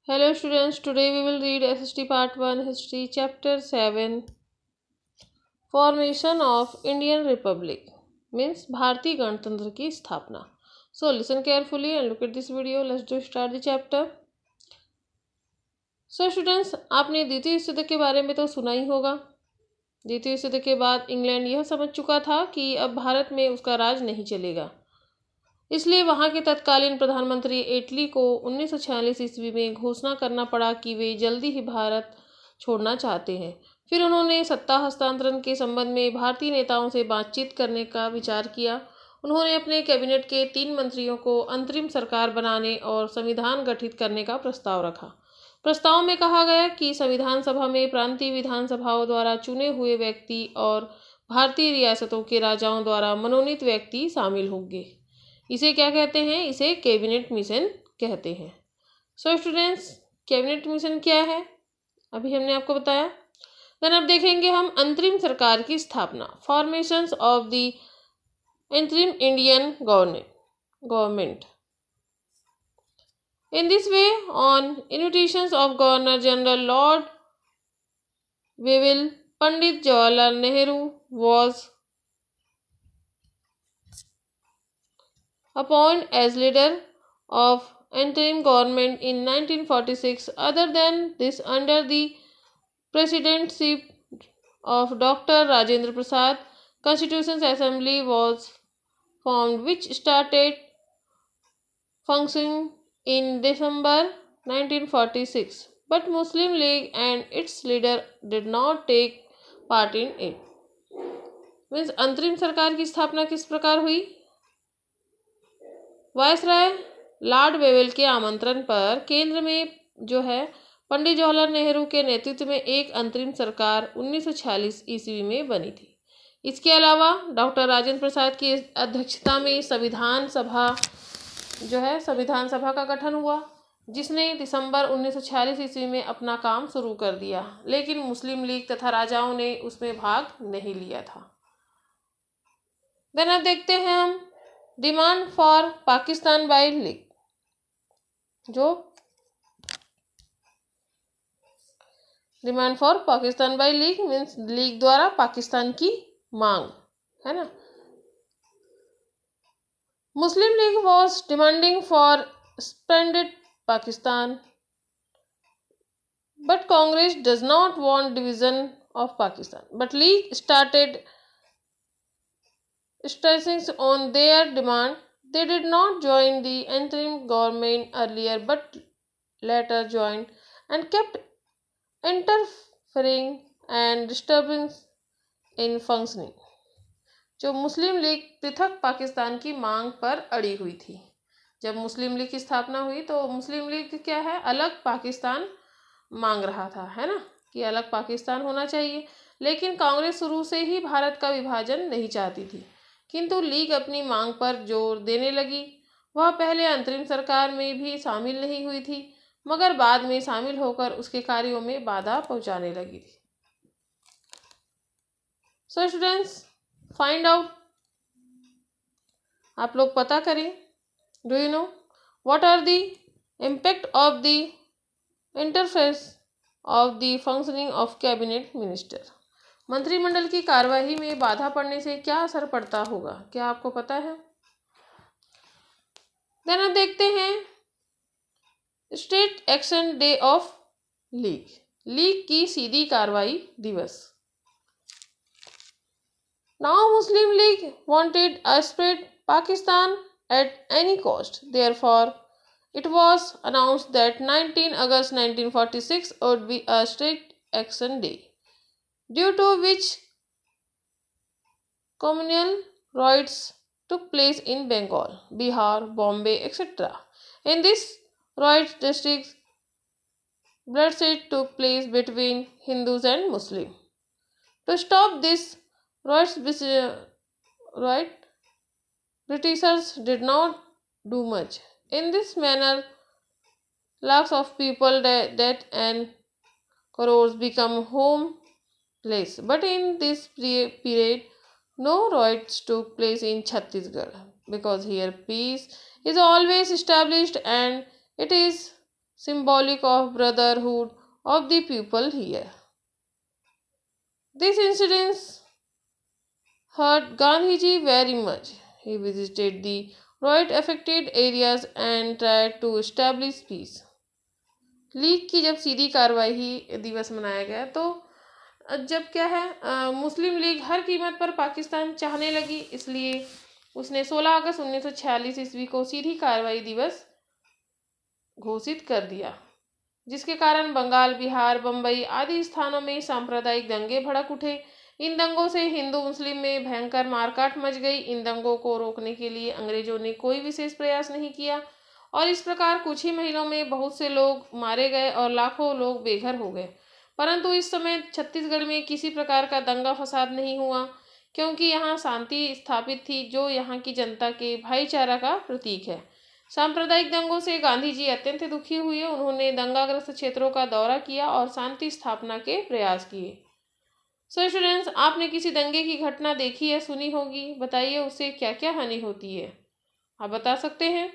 Hello students, today we will read SST Part 1 History Chapter 7 Formation of Indian Republic means भारतीय गणतंत्र की स्थापना. So listen carefully and look at this video. Let's do start the chapter. So students, आपने द्वितीय विश्व युद्ध के बारे में तो सुना ही होगा. द्वितीय विश्व युद्ध के बाद इंग्लैंड यह समझ चुका था कि अब भारत में उसका राज नहीं चलेगा. इसलिए वहां के तत्कालीन प्रधानमंत्री एटली को 1946 ईस्वी में घोषणा करना पड़ा कि वे जल्दी ही भारत छोड़ना चाहते हैं. फिर उन्होंने सत्ता हस्तांतरण के संबंध में भारतीय नेताओं से बातचीत करने का विचार किया. उन्होंने अपने कैबिनेट के 3 मंत्रियों को अंतरिम सरकार बनाने और संविधान गठित करने का प्रस्ताव रखा. प्रस्ताव में कहा गया कि संविधान सभा में प्रांतीय विधानसभाओं द्वारा चुने हुए व्यक्ति और भारतीय रियासतों के राजाओं द्वारा मनोनीत व्यक्ति शामिल होंगे. इसे क्या कहते हैं? इसे कैबिनेट मिशन कहते हैं. सो स्टूडेंट्स, कैबिनेट मिशन क्या है अभी हमने आपको बताया. देन अब देखेंगे हम अंतरिम सरकार की स्थापना, formations of the interim Indian government. In this way, on invitations of governor general Lord वेविल, Pandit Jawaharlal Nehru was appointed as leader of interim government in 1946. Other than this, under the presidency of Dr. Rajendra Prasad, Constitution Assembly was formed, which started functioning in December 1946. But Muslim League and its leader did not take part in it. Means अंतरिम सरकार की स्थापना किस प्रकार हुई? Viceroy Lord Wavell के आमंत्रण पर केंद्र में जो है पंडित जवाहरलाल नेहरू के नेतृत्व में एक अंतरिम सरकार 1946 ईस्वी में बनी थी. इसके अलावा डॉक्टर राजेंद्र प्रसाद की अध्यक्षता में संविधान सभा का गठन हुआ, जिसने दिसंबर 1946 ईस्वी में अपना काम शुरू कर दिया. लेकिन मुस्लिम लीग तथा राजाओं ने उसमें भाग नहीं लिया था. देन अब देखते हैं हम demand for Pakistan by league. जो demand for Pakistan by league means league द्वारा पाकिस्तान की मांग है ना. Muslim league was demanding for splendid Pakistan, but Congress does not want division of Pakistan. But league started stressing on their demand. They did not join the interim government earlier, but later joined and kept interfering and disturbing in functioning. जो मुस्लिम league पृथक पाकिस्तान की मांग पर अड़ी हुई थी. जब मुस्लिम league की स्थापना हुई तो मुस्लिम लीग क्या है, अलग पाकिस्तान मांग रहा था, है ना, कि अलग पाकिस्तान होना चाहिए. लेकिन कांग्रेस शुरू से ही भारत का विभाजन नहीं चाहती थी, किंतु लीग अपनी मांग पर जोर देने लगी. वह पहले अंतरिम सरकार में भी शामिल नहीं हुई थी, मगर बाद में शामिल होकर उसके कार्यों में बाधा पहुंचाने लगी थी. सो स्टूडेंट्स, फाइंड आउट, आप लोग पता करें. Do you know what are the impact of the interference of the functioning of cabinet minister. मंत्रिमंडल की कार्यवाही में बाधा पड़ने से क्या असर पड़ता होगा, क्या आपको पता है? देन अब देखते हैं state action day of league. League की सीधी कार्रवाई दिवस. Now Muslim league wanted a split Pakistan at any cost. Therefore it was announced that 19 August 1946 would be a state action day, due to which communal riots took place in Bengal, Bihar, Bombay, etc. In this riot districts, bloodshed took place between Hindus and Muslims. To stop this riot, Britishers did not do much. In this manner, lakhs of people dead and crores become homeless. But in this period, no riots took place in Chhattisgarh, because here peace is always established and it is symbolic of brotherhood of the people here. This incident hurt Gandhiji very much. He visited the riot affected areas and tried to establish peace. League की जब सीधी कार्रवाई दिवस मनाया गया तो जब क्या है मुस्लिम लीग हर कीमत पर पाकिस्तान चाहने लगी, इसलिए उसने 16 अगस्त 1946 ईस्वी को सीधी कार्रवाई दिवस घोषित कर दिया, जिसके कारण बंगाल, बिहार, बम्बई आदि स्थानों में सांप्रदायिक दंगे भड़क उठे। इन दंगों से हिंदू मुस्लिम में भयंकर मारकाट मच गई। इन दंगों को रोकने के लिए अंग्रेजों ने कोई विशेष प्रयास नहीं किया और इस प्रकार कुछ ही महीनों में बहुत से लोग मारे गए और लाखों लोग बेघर हो गए। परंतु इस समय छत्तीसगढ़ में किसी प्रकार का दंगा फसाद नहीं हुआ, क्योंकि यहाँ शांति स्थापित थी, जो यहाँ की जनता के भाईचारा का प्रतीक है। सांप्रदायिक दंगों से गांधी जी अत्यंत दुखी हुए। उन्होंने दंगाग्रस्त क्षेत्रों का दौरा किया और शांति स्थापना के प्रयास किए। सो स्टूडेंट्स, आपने किसी दंगे की घटना देखी या सुनी होगी, बताइए उससे क्या क्या हानि होती है, आप बता सकते हैं।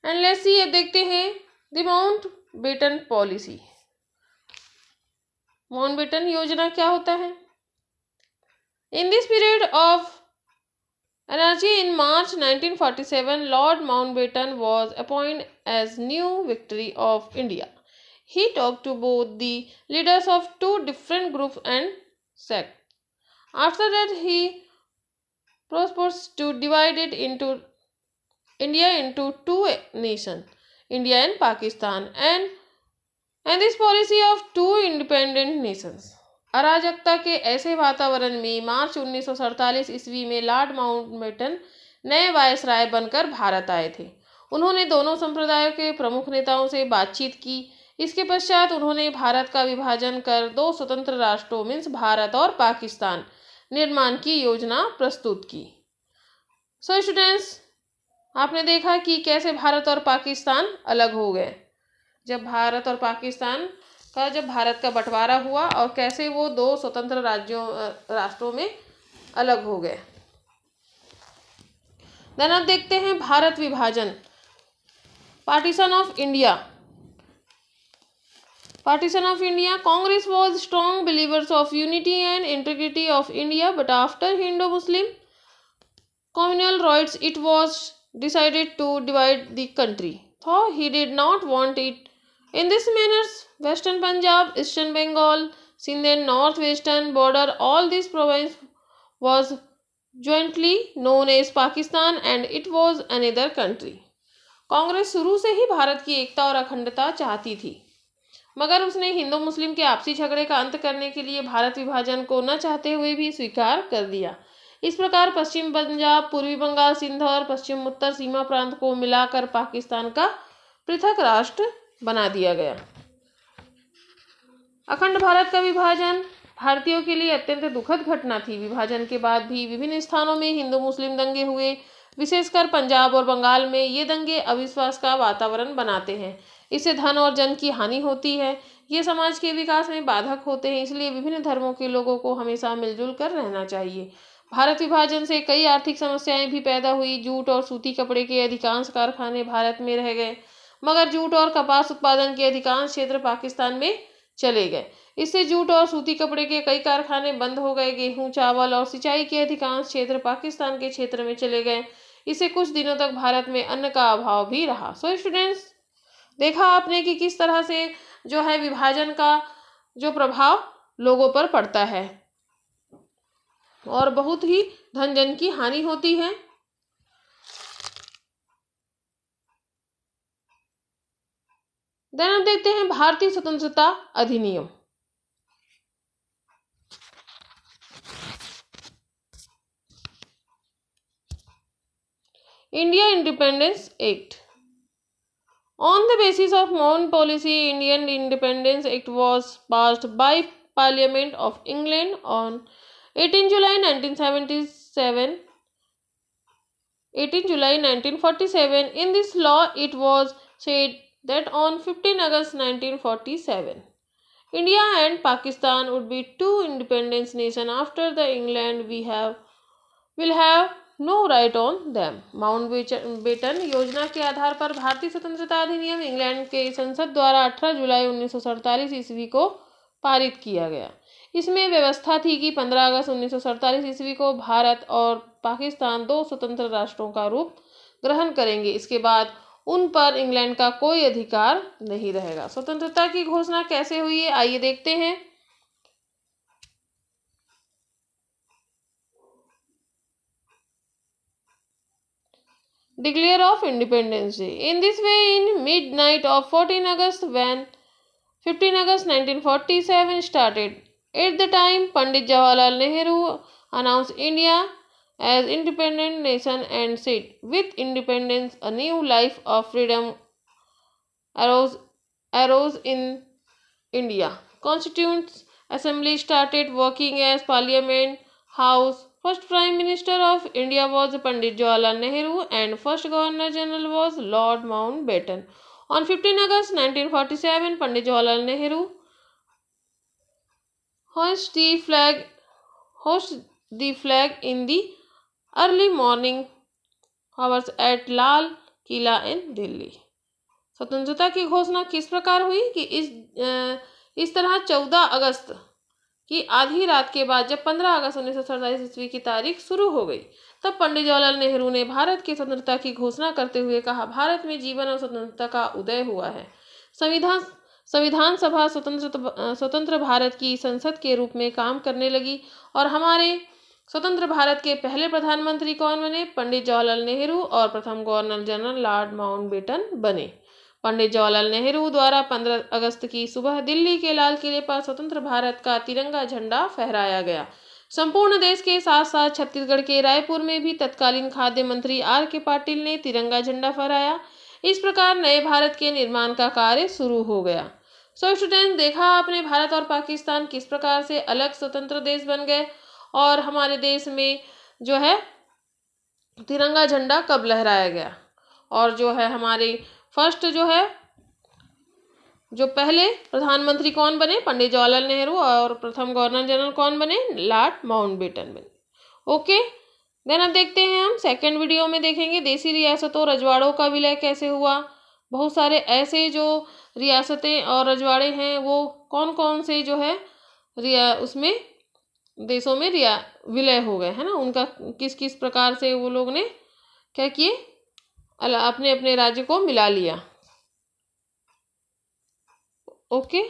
एंड लेट्स सी, अब देखते हैं द माउंटबेटन पॉलिसी। माउंटबेटन योजना क्या होता है। In this period of energy in March 1947, Lord Mountbatten was appointed as new Secretary of India. He talked to both the leaders of two different groups and sects. After that, he proposed to divide India into two nations, India and Pakistan, and this policy of two independent nations. अराजकता के ऐसे वातावरण में मार्च 1947 ईस्वी में Lord Mountbatten नए viceroy बनकर भारत आए थे। उन्होंने दोनों संप्रदायों के प्रमुख नेताओं से बातचीत की। इसके पश्चात उन्होंने भारत का विभाजन कर दो स्वतंत्र राष्ट्रों मीन्स भारत और पाकिस्तान निर्माण की योजना प्रस्तुत की। सो स्टूडेंट्स, आपने देखा कि कैसे भारत और पाकिस्तान अलग हो गए। जब भारत और पाकिस्तान का भारत का बंटवारा हुआ और कैसे वो दो स्वतंत्र राष्ट्रों में अलग हो गए। देन अब देखते हैं भारत विभाजन, partition of India. Partition of India. Congress was strong believers of unity and integrity of India, but after Hindu-Muslim communal riots, it was decided to divide the country. Though he did not want it in this manner, Western Punjab, Eastern Bengal, Sindh and Northwestern border, all these province was jointly known as Pakistan and it was another country. Congress शुरू से ही भारत की एकता और अखंडता चाहती थी, मगर उसने हिंदू मुस्लिम के आपसी झगड़े का अंत करने के लिए भारत विभाजन को न चाहते हुए भी स्वीकार कर दिया। इस प्रकार पश्चिम पंजाब, पूर्वी बंगाल, सिंध और पश्चिम उत्तर सीमा प्रांत को मिलाकर पाकिस्तान का पृथक राष्ट्र बना दिया गया। अखंड भारत का विभाजन भारतीयों के लिए अत्यंत दुखद घटना थी। विभाजन के बाद भी विभिन्न स्थानों में हिंदू मुस्लिम दंगे हुए, विशेषकर पंजाब और बंगाल में। ये दंगे अविश्वास का वातावरण बनाते हैं, इससे धन और जन की हानि होती है, ये समाज के विकास में बाधक होते हैं। इसलिए विभिन्न धर्मों के लोगों को हमेशा मिलजुल कर रहना चाहिए। भारत विभाजन से कई आर्थिक समस्याएं भी पैदा हुई। जूट और सूती कपड़े के अधिकांश कारखाने भारत में रह गए, मगर जूट और कपास उत्पादन के अधिकांश क्षेत्र पाकिस्तान में चले गए। इससे जूट और सूती कपड़े के कई कारखाने बंद हो गए। गेहूं, चावल और सिंचाई के अधिकांश क्षेत्र पाकिस्तान के क्षेत्र में चले गए। इससे कुछ दिनों तक भारत में अन्न का अभाव भी रहा। सो स्टूडेंट्स, देखा आपने कि किस तरह से जो है विभाजन का जो प्रभाव लोगों पर पड़ता है और बहुत ही धन जन की हानि होती है। देन हम देखते हैं भारतीय स्वतंत्रता अधिनियम। India independence act. On the basis of Mon policy, Indian Independence Act was passed by Parliament of England on 18 July 1947. 18 July 1947. In this law, it was said that on 15 August 1947, India and Pakistan would be two independent nations. After the England will have no right on them. Mountbatten योजना के आधार पर भारतीय स्वतंत्रता अधिनियम England के संसद द्वारा 18 जुलाई 1947 ईस्वी को पारित किया गया। इसमें व्यवस्था थी कि 15 अगस्त 1947 ईस्वी को भारत और पाकिस्तान दो स्वतंत्र राष्ट्रों का रूप ग्रहण करेंगे। इसके बाद उन पर इंग्लैंड का कोई अधिकार नहीं रहेगा। स्वतंत्रता की घोषणा कैसे हुई है, आइए देखते हैं। Declare of Independence Day. In this way, in midnight of 14 August, when 15 August 1947 started, at the time, Pandit Jawaharlal Nehru announced India as independent nation and said, with independence, a new life of freedom arose in India. Constituent Assembly started working as Parliament House. First Prime Minister of India was Pandit Jawaharlal Nehru and first Governor General was Lord Mountbatten. On 15 August 1947, Pandit Jawaharlal Nehru hoisted the flag in the early morning hours at Lal Killa in Delhi. स्वतंत्रता की घोषणा किस प्रकार हुई कि इस तरह 14 अगस्त की आधी रात के बाद जब 15 अगस्त 1947 ईस्वी की तारीख शुरू हो गई, तब पंडित जवाहरलाल नेहरू ने भारत की स्वतंत्रता की घोषणा करते हुए कहा, भारत में जीवन और स्वतंत्रता का उदय हुआ है। संविधान सभा स्वतंत्र भारत की संसद के रूप में काम करने लगी और हमारे स्वतंत्र भारत के पहले प्रधानमंत्री कौन बने? पंडित जवाहरलाल नेहरू और प्रथम गवर्नर जनरल लॉर्ड माउंटबेटन बने। पंडित जवाहरलाल नेहरू द्वारा 15 अगस्त की सुबह दिल्ली के लाल किले पर स्वतंत्र भारत का तिरंगा झंडा फहराया गया। संपूर्ण देश के साथ साथ छत्तीसगढ़ के रायपुर में भी तत्कालीन खाद्य मंत्री R.K. पाटिल ने तिरंगा झंडा फहराया। इस प्रकार नए भारत के निर्माण का कार्य शुरू हो गया। सो स्टूडेंट, देखा आपने भारत और पाकिस्तान किस प्रकार से अलग स्वतंत्र देश बन गए और हमारे देश में जो है तिरंगा झंडा कब लहराया गया, और जो है हमारे फर्स्ट जो पहले प्रधानमंत्री कौन बने? पंडित जवाहरलाल नेहरू और प्रथम गवर्नर जनरल कौन बने? लॉर्ड माउंटबेटन बने। ओके, देन अब देखते हैं हम सेकंड वीडियो में देखेंगे देसी रियासतों रजवाड़ों का विलय कैसे हुआ। बहुत सारे ऐसे जो रियासतें और रजवाड़े हैं वो कौन कौन से जो है उसमें देशों में विलय हो गए है ना, उनका किस किस प्रकार से वो लोग ने क्या किए, अपने अपने राज्य को मिला लिया। ओके।